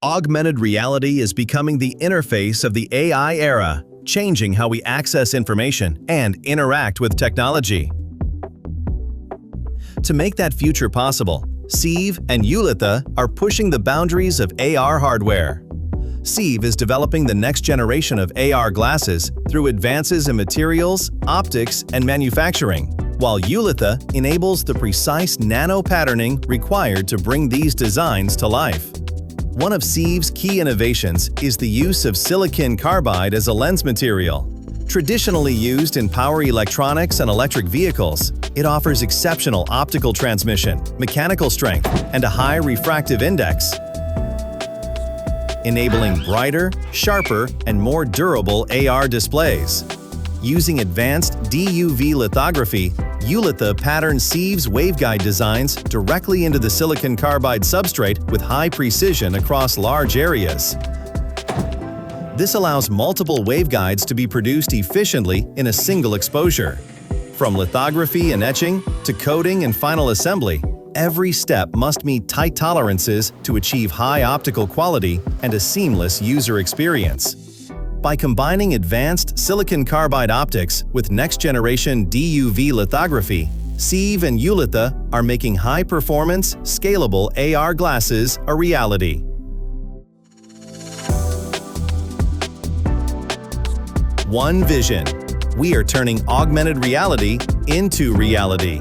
Augmented reality is becoming the interface of the AI era, changing how we access information and interact with technology. To make that future possible, SEEV and Eulitha are pushing the boundaries of AR hardware. SEEV is developing the next generation of AR glasses through advances in materials, optics, and manufacturing, while Eulitha enables the precise nano-patterning required to bring these designs to life. One of SEEV's key innovations is the use of silicon carbide as a lens material. Traditionally used in power electronics and electric vehicles, it offers exceptional optical transmission, mechanical strength, and a high refractive index, enabling brighter, sharper, and more durable AR displays. Using advanced DUV lithography, Eulitha patterns SEEV's waveguide designs directly into the silicon carbide substrate with high precision across large areas. This allows multiple waveguides to be produced efficiently in a single exposure. From lithography and etching to coding and final assembly, every step must meet tight tolerances to achieve high optical quality and a seamless user experience. By combining advanced silicon carbide optics with next-generation DUV lithography, SEEV and Eulitha are making high-performance, scalable AR glasses a reality. One vision. We are turning augmented reality into reality.